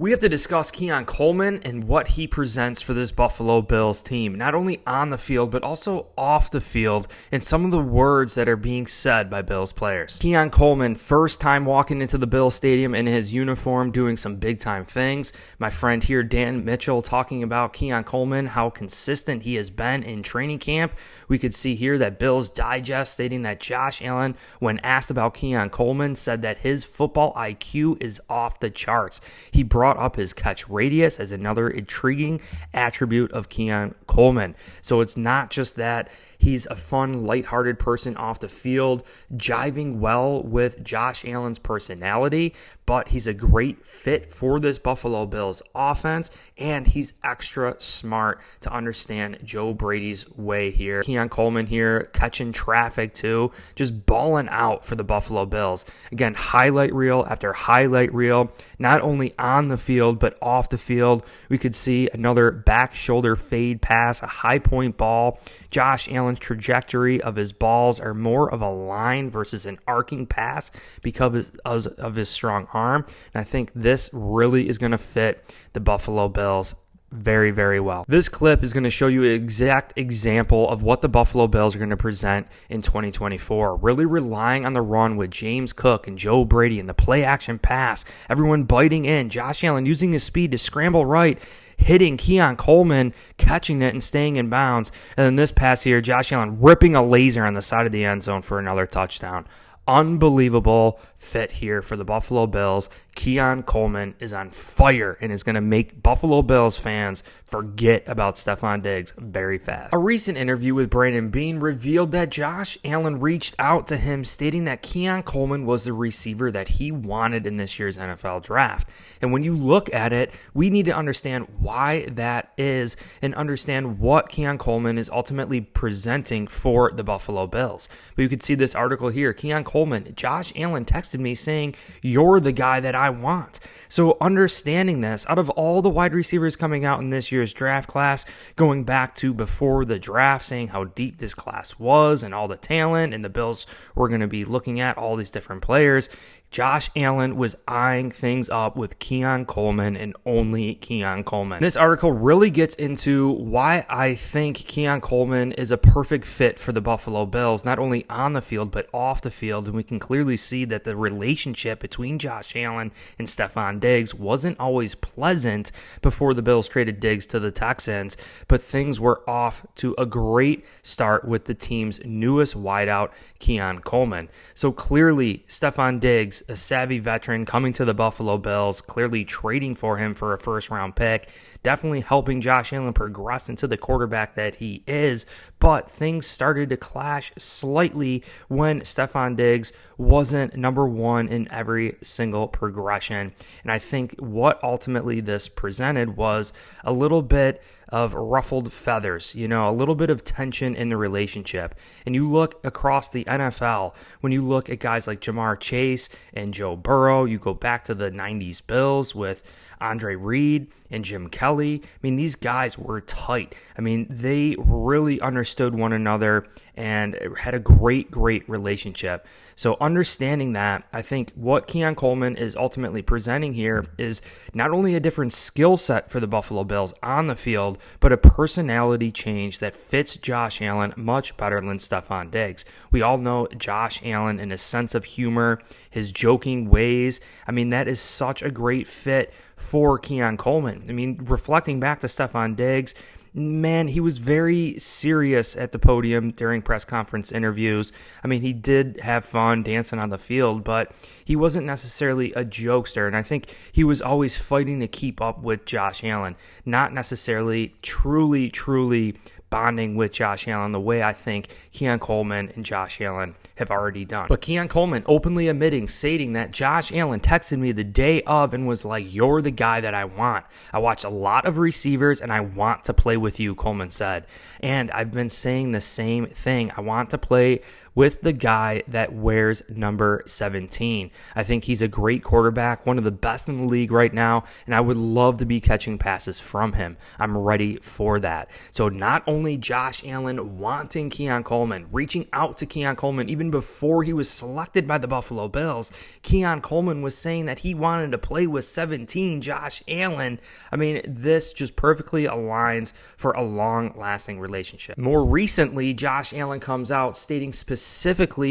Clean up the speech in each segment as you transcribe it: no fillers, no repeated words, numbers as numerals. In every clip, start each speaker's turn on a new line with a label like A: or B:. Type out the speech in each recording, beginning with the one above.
A: We have to discuss Keon Coleman and what he presents for this Buffalo Bills team, not only on the field, but also off the field, and some of the words that are being said by Bills players. Keon Coleman, first time walking into the Bills Stadium in his uniform, doing some big-time things. My friend here, Dan Mitchell, talking about Keon Coleman, how consistent he has been in training camp. We could see here that Bills Digest stating that Josh Allen, when asked about Keon Coleman, said that his football IQ is off the charts. He brought up his catch radius as another intriguing attribute of Keon Coleman. So it's not just that he's a fun, lighthearted person off the field, jiving well with Josh Allen's personality, but he's a great fit for this Buffalo Bills offense, and he's extra smart to understand Joe Brady's way here. Keon Coleman here catching traffic too, just balling out for the Buffalo Bills. Again, highlight reel after highlight reel, not only on the field, but off the field. We could see another back shoulder fade pass, a high point ball. Josh Allen's trajectory of his balls are more of a line versus an arcing pass because of his strong arm. And I think this really is going to fit the Buffalo Bills very, very well. This clip is going to show you an exact example of what the Buffalo Bills are going to present in 2024. Really relying on the run with James Cook and Joe Brady and the play action pass. Everyone biting in. Josh Allen using his speed to scramble right, hitting Keon Coleman, catching it and staying in bounds. And then this pass here, Josh Allen ripping a laser on the side of the end zone for another touchdown. Unbelievable fit here for the Buffalo Bills. Keon Coleman is on fire and is going to make Buffalo Bills fans forget about Stefon Diggs very fast. A recent interview with Brandon Beane revealed that Josh Allen reached out to him stating that Keon Coleman was the receiver that he wanted in this year's NFL draft. And when you look at it, we need to understand why that is and understand what Keon Coleman is ultimately presenting for the Buffalo Bills. But you can see this article here. Keon Coleman, Josh Allen texted me saying, "You're the guy that I want." So understanding this, out of all the wide receivers coming out in this year's draft class, going back to before the draft, saying how deep this class was and all the talent, and the Bills were going to be looking at all these different players, Josh Allen was eyeing things up with Keon Coleman and only Keon Coleman. This article really gets into why I think Keon Coleman is a perfect fit for the Buffalo Bills, not only on the field, but off the field. And we can clearly see that the relationship between Josh Allen and Stefon Diggs wasn't always pleasant before the Bills traded Diggs to the Texans, but things were off to a great start with the team's newest wideout, Keon Coleman. So clearly, Stefon Diggs, a savvy veteran coming to the Buffalo Bills, clearly trading for him for a first-round pick, definitely helping Josh Allen progress into the quarterback that he is, but things started to clash slightly when Stefon Diggs wasn't number one in every single progression. And I think what ultimately this presented was a little bit of ruffled feathers, a little bit of tension in the relationship. And you look across the NFL, when you look at guys like Jamar Chase and Joe Burrow, you go back to the 90s Bills with Andre Reed and Jim Kelly. I mean, these guys were tight. I mean, they really understood one another and had a great relationship. So understanding that, I think what Keon Coleman is ultimately presenting here is not only a different skill set for the Buffalo Bills on the field, but a personality change that fits Josh Allen much better than Stefon Diggs. We all know Josh Allen and his sense of humor, his joking ways. I mean, that is such a great fit for Keon Coleman. I mean, reflecting back to Stefon Diggs, man, he was very serious at the podium during press conference interviews. I mean, he did have fun dancing on the field, but he wasn't necessarily a jokester. And I think he was always fighting to keep up with Josh Allen, not necessarily truly bonding with Josh Allen the way I think Keon Coleman and Josh Allen have already done. But Keon Coleman openly admitting, stating that Josh Allen texted me the day of and was like, "You're the guy that I want. I watch a lot of receivers and I want to play with you," Coleman said. And I've been saying the same thing. I want to play with the guy that wears number 17. I think he's a great quarterback, one of the best in the league right now, and I would love to be catching passes from him. I'm ready for that. So not only Josh Allen wanting Keon Coleman, reaching out to Keon Coleman even before he was selected by the Buffalo Bills, Keon Coleman was saying that he wanted to play with 17, Josh Allen. I mean, this just perfectly aligns for a long-lasting relationship. More recently, Josh Allen comes out stating specifically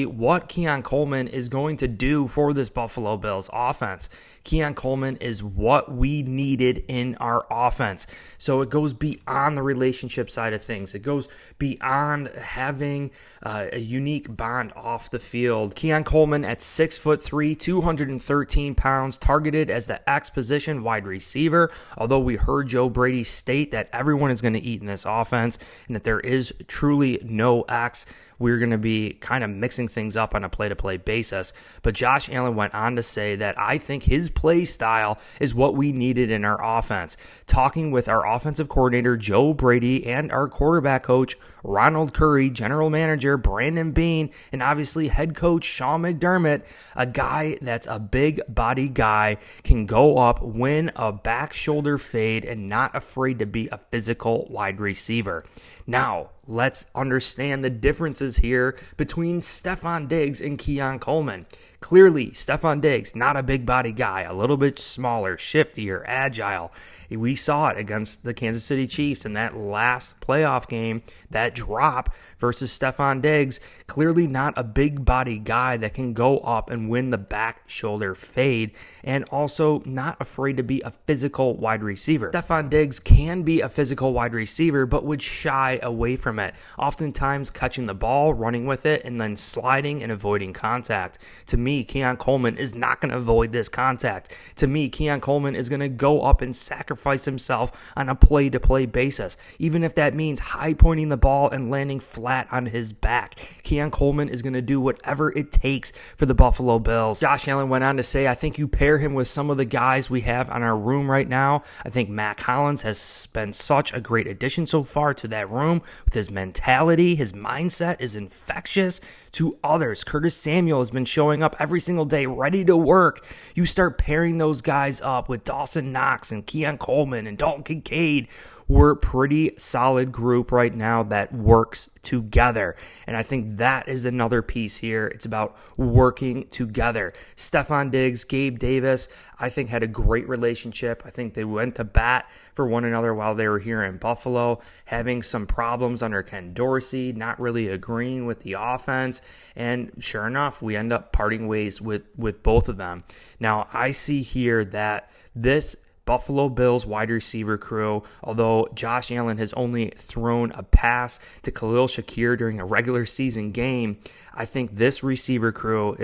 A: what Keon Coleman is going to do for this Buffalo Bills offense. Keon Coleman is what we needed in our offense. So it goes beyond the relationship side of things. It goes beyond having a unique bond off the field. Keon Coleman at 6'3", 213 pounds, targeted as the X position wide receiver. Although we heard Joe Brady state that everyone is going to eat in this offense and that there is truly no X, we're going to be kind of mixing things up on a play-to-play basis. But Josh Allen went on to say that I think his play style is what we needed in our offense. Talking with our offensive coordinator, Joe Brady, and our quarterback coach, Ronald Curry, General Manager Brandon Beane, and obviously head coach Sean McDermott, a guy that's a big body guy, can go up, win a back shoulder fade, and not afraid to be a physical wide receiver. Now, let's understand the differences here between Stefon Diggs and Keon Coleman. Clearly, Stefon Diggs, not a big body guy, a little bit smaller, shiftier, agile. We saw it against the Kansas City Chiefs in that last playoff game, that drop versus Stefon Diggs. Clearly not a big body guy that can go up and win the back shoulder fade, and also not afraid to be a physical wide receiver. Stefon Diggs can be a physical wide receiver, but would shy away from it, oftentimes catching the ball, running with it, and then sliding and avoiding contact. To me, Keon Coleman is not going to avoid this contact. To me, Keon Coleman is going to go up and sacrifice himself on a play-to-play basis, even if that means high-pointing the ball and landing flat on his back. Keon Coleman is going to do whatever it takes for the Buffalo Bills. Josh Allen went on to say, I think you pair him with some of the guys we have on our room right now. I think Matt Collins has been such a great addition so far to that room with his mentality. His mindset is infectious to others. Curtis Samuel has been showing up every single day, ready to work. You start pairing those guys up with Dawson Knox and Keon Coleman and Dalton Kincaid. We're a pretty solid group right now that works together. And I think that is another piece here. It's about working together. Stefon Diggs, Gabe Davis, I think had a great relationship. I think they went to bat for one another while they were here in Buffalo, having some problems under Ken Dorsey, not really agreeing with the offense. And sure enough, we end up parting ways with both of them. Now, I see here that this Buffalo Bills wide receiver crew, although Josh Allen has only thrown a pass to Khalil Shakir during a regular season game, I think this receiver crew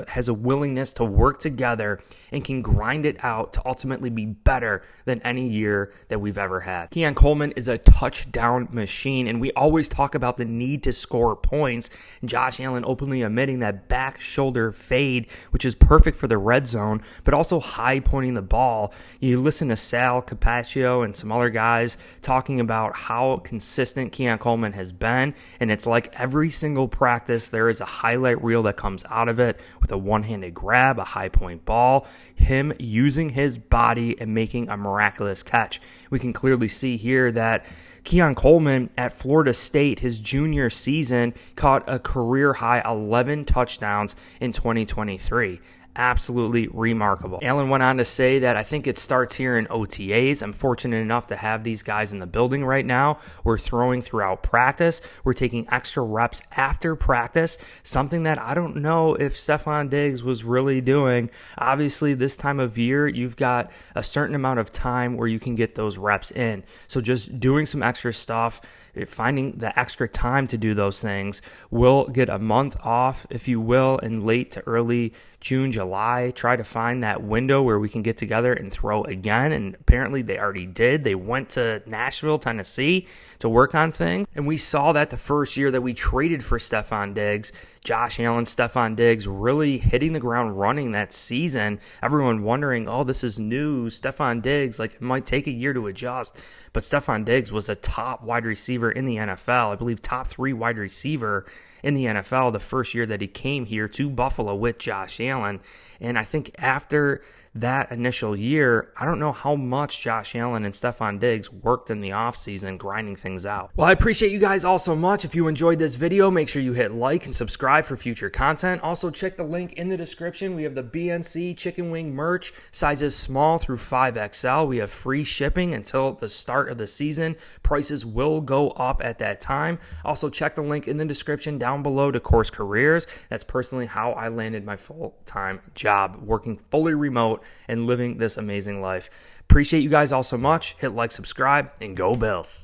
A: has a willingness to work together and can grind it out to ultimately be better than any year that we've ever had. Keon Coleman is a touchdown machine, and we always talk about the need to score points. Josh Allen openly admitting that back shoulder fade, which is perfect for the red zone, but also high pointing the ball. You listen to Sal Capaccio and some other guys talking about how consistent Keon Coleman has been, and it's like every single practice there is a highlight reel that comes out of it with a one-handed grab, a high point ball, him using his body and making a miraculous catch. We can clearly see here that Keon Coleman at Florida State, his junior season, caught a career-high 11 touchdowns in 2023. Absolutely remarkable. Allen went on to say that I think it starts here in OTAs. I'm fortunate enough to have these guys in the building right now. We're throwing throughout practice. We're taking extra reps after practice, something that I don't know if Stefon Diggs was really doing. Obviously, this time of year, you've got a certain amount of time where you can get those reps in. So just doing some extra stuff, finding the extra time to do those things. We'll get a month off, if you will, in late to early June, July. Try to find that window where we can get together and throw again. And apparently they already did. They went to Nashville, Tennessee to work on things. And we saw that the first year that we traded for Stefon Diggs. Josh Allen, Stefon Diggs really hitting the ground running that season. Everyone wondering, oh, this is new. Stefon Diggs, like, it might take a year to adjust. But Stefon Diggs was a top wide receiver in the NFL. I believe top 3 wide receiver in the NFL the first year that he came here to Buffalo with Josh Allen. And I think after that initial year, I don't know how much Josh Allen and Stefon Diggs worked in the offseason grinding things out. Well, I appreciate you guys all so much. If you enjoyed this video, make sure you hit like and subscribe for future content. Also, check the link in the description. We have the BNC chicken wing merch, sizes small through 5XL. We have free shipping until the start of the season. Prices will go up at that time. Also, check the link in the description down below to Course Careers. That's personally how I landed my full-time job, working fully remote and living this amazing life. Appreciate you guys all so much. Hit like, subscribe, and go Bills.